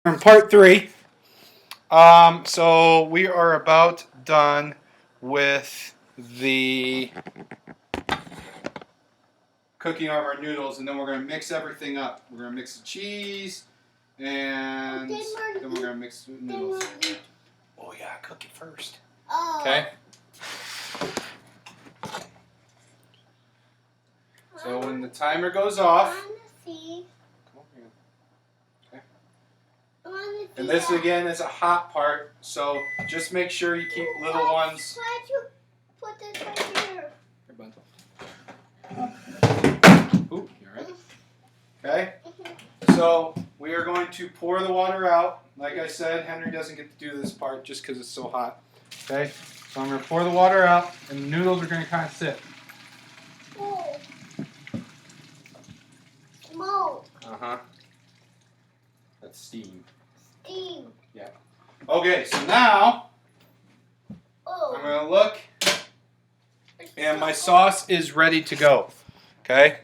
In part three. So we are about done with the cooking of our noodles, and then we're going to mix everything up. We're going to mix the cheese, and then we're going to mix the noodles. Oh yeah, cook it first. Okay. So when the timer goes off. And this again is a hot part, so just make sure you keep little ones. Why'd you put this right here? Ooh, you alright? Okay? So we are going to pour the water out. Like I said, Henry doesn't get to do this part just because it's so hot. Okay? So I'm going to pour the water out, and the noodles are going to kind of sit. Oh. Smoke. Uh-huh. That's steam. Steam. Yeah. Okay, so now I'm going to look, and my sauce is ready to go. Okay?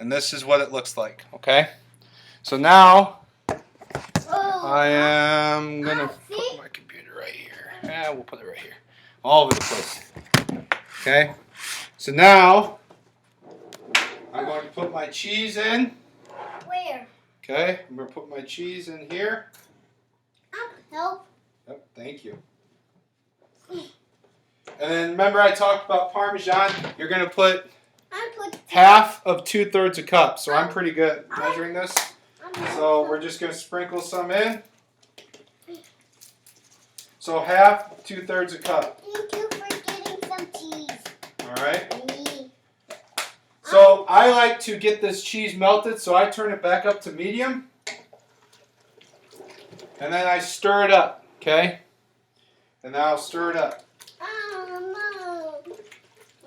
And this is what it looks like. Okay? So now I am going to put my computer right here. Yeah, we'll put it right here. All over the place. Okay? So now I'm going to put my cheese in. Where? Okay? I'm going to put my cheese in here. Help. Yep, thank you. And then remember I talked about Parmesan. You're going to put half of 2/3 a cup. So I'm pretty good at measuring this. So we're just going to sprinkle some in. So half, 2/3 a cup. Thank you for getting some cheese. Alright. So I like to get this cheese melted, so I turn it back up to medium. And then I stir it up, okay? And now I'll stir it up.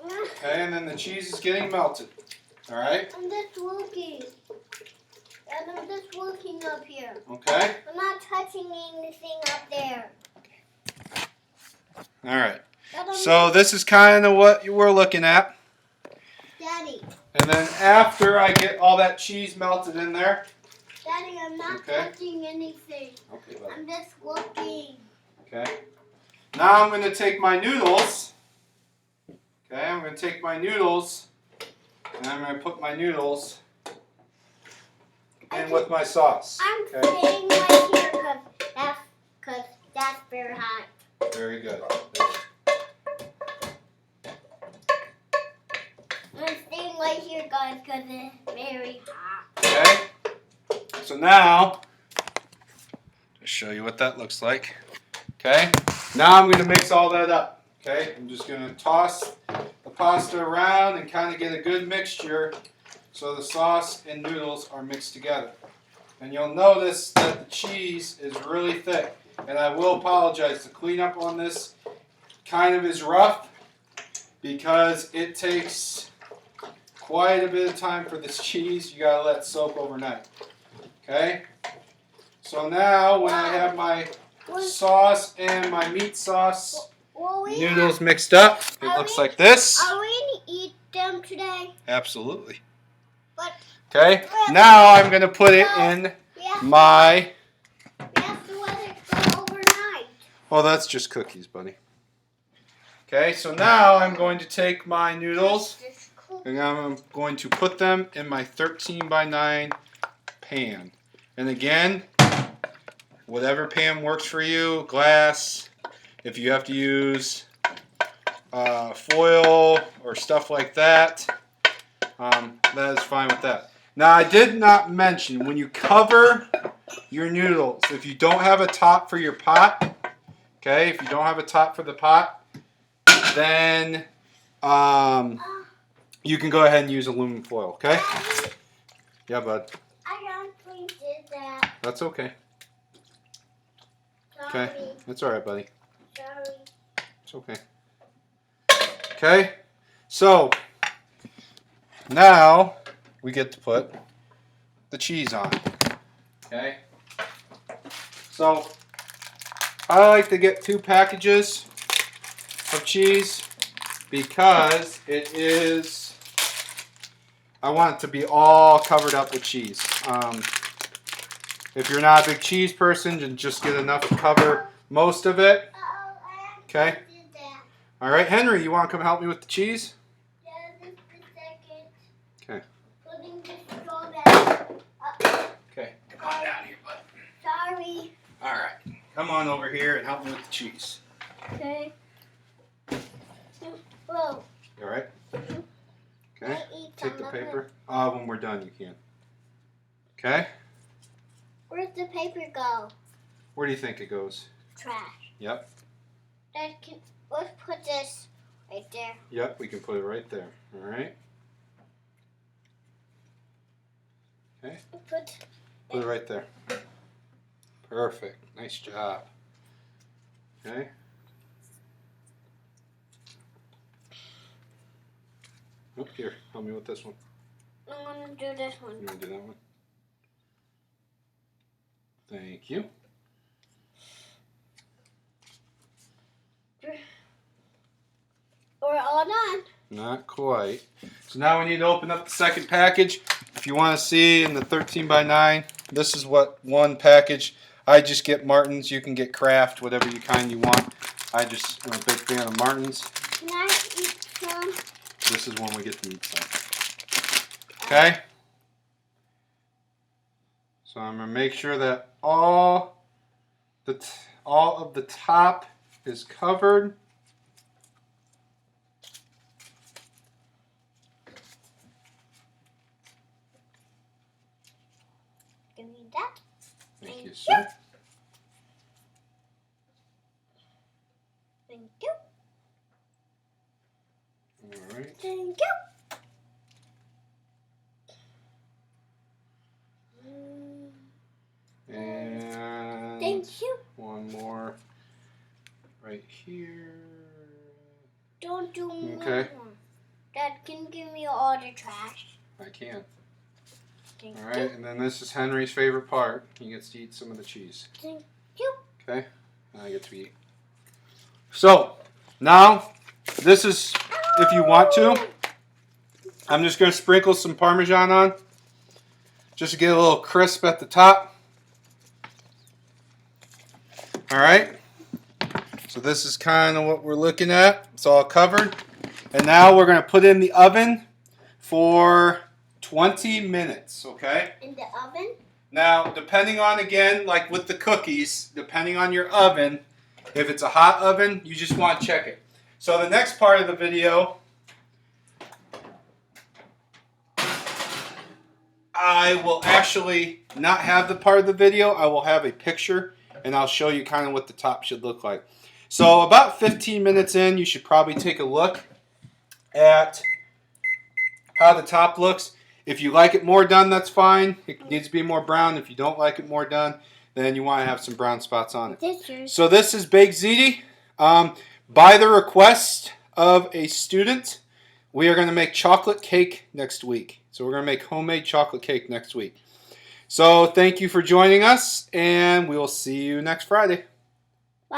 Okay, and then the cheese is getting melted. Alright? I'm just working. And I'm just working up here. Okay. I'm not touching anything up there. Alright. So this is kind of what you were looking at. Daddy. And then after I get all that cheese melted in there. Daddy, I'm not touching anything. Okay, buddy. I'm just looking. Okay. Now I'm going to take my noodles. Okay, I'm going to take my noodles. And I'm going to put my noodles in with my sauce. I'm staying right here because that's very hot. Very good. I'm staying right here, guys, because it's very hot. Okay. So now, just show you what that looks like. Okay. Now I'm going to mix all that up. Okay. I'm just going to toss the pasta around and kind of get a good mixture so the sauce and noodles are mixed together. And you'll notice that the cheese is really thick. And I will apologize. The cleanup on this kind of is rough because it takes quite a bit of time for this cheese. You got to let it soak overnight. Okay? So now when I have my sauce and my meat sauce noodles mixed up, it looks like this. Are we going to eat them today? Absolutely. But okay? Now I'm going to put it in my... We have to let it go overnight. Oh, that's just cookies, buddy. Okay, so now I'm going to take my noodles and I'm going to put them in my 13x9 pan. And again, whatever pan works for you, glass, if you have to use foil or stuff like that, that is fine with that. Now, I did not mention, when you cover your noodles, if you don't have a top for your pot, okay, if you don't have a top for the pot, then you can go ahead and use aluminum foil, okay? Yeah, bud. Did that. That's okay. Sorry. Okay, that's all right, buddy. Sorry. It's okay. Okay, so now we get to put the cheese on. Okay. So I like to get 2 packages of cheese because it is. I want it to be all covered up with cheese. If you're not a big cheese person, then just get enough to cover most of it. Okay. All right, Henry, you want to come help me with the cheese? Yeah, just a second. Okay. Putting this straw back. Okay, come on down here, bud. Sorry. All right, come on over here and help me with the cheese. Okay. Whoa. All right. Okay. I eat Take the some of it. paper. When we're done, you can. Okay. Where'd the paper go? Where do you think it goes? Trash. Yep. Let's put this right there. Yep, we can put it right there. All right. Okay. Put it right there. Perfect. Nice job. Okay. Oh, here, help me with this one. I'm gonna do this one. You want to do that one? Thank you. We're all done. Not quite. So now we need to open up the second package. If you want to see in the 13x9, this is what one package. I just get Martin's. You can get Kraft, whatever kind you want. I'm a big fan of Martin's. Can I eat some? This is when we get to eat some. Okay? So I'm going to make sure that all of the top is covered. Give me that. Thank you, sir. Thank you. All right. Thank you. And Thank you. one more right here. Don't do Okay. more. Dad, can you give me all the trash? I can. Thank All right, and then this is Henry's favorite part. He gets to eat some of the cheese. Thank you. Okay, I get to eat. So now, this is if you want to. I'm just going to sprinkle some Parmesan on, just to get a little crisp at the top. All right. So this is kind of what we're looking at. It's all covered, and now we're going to put it in the oven for 20 minutes, okay? In the oven? Now, depending on, again, like with the cookies, depending on your oven, if it's a hot oven, you just want to check it. So the next part of the video, I will actually not have the part of the video. I will have a picture, and I'll show you kind of what the top should look like. So about 15 minutes in, you should probably take a look at how the top looks. If you like it more done, that's fine. It needs to be more brown. If you don't like it more done, then you want to have some brown spots on it. So this is Baked Ziti. By the request of a student, we are going to make chocolate cake next week. So we're going to make homemade chocolate cake next week. So thank you for joining us, and we will see you next Friday.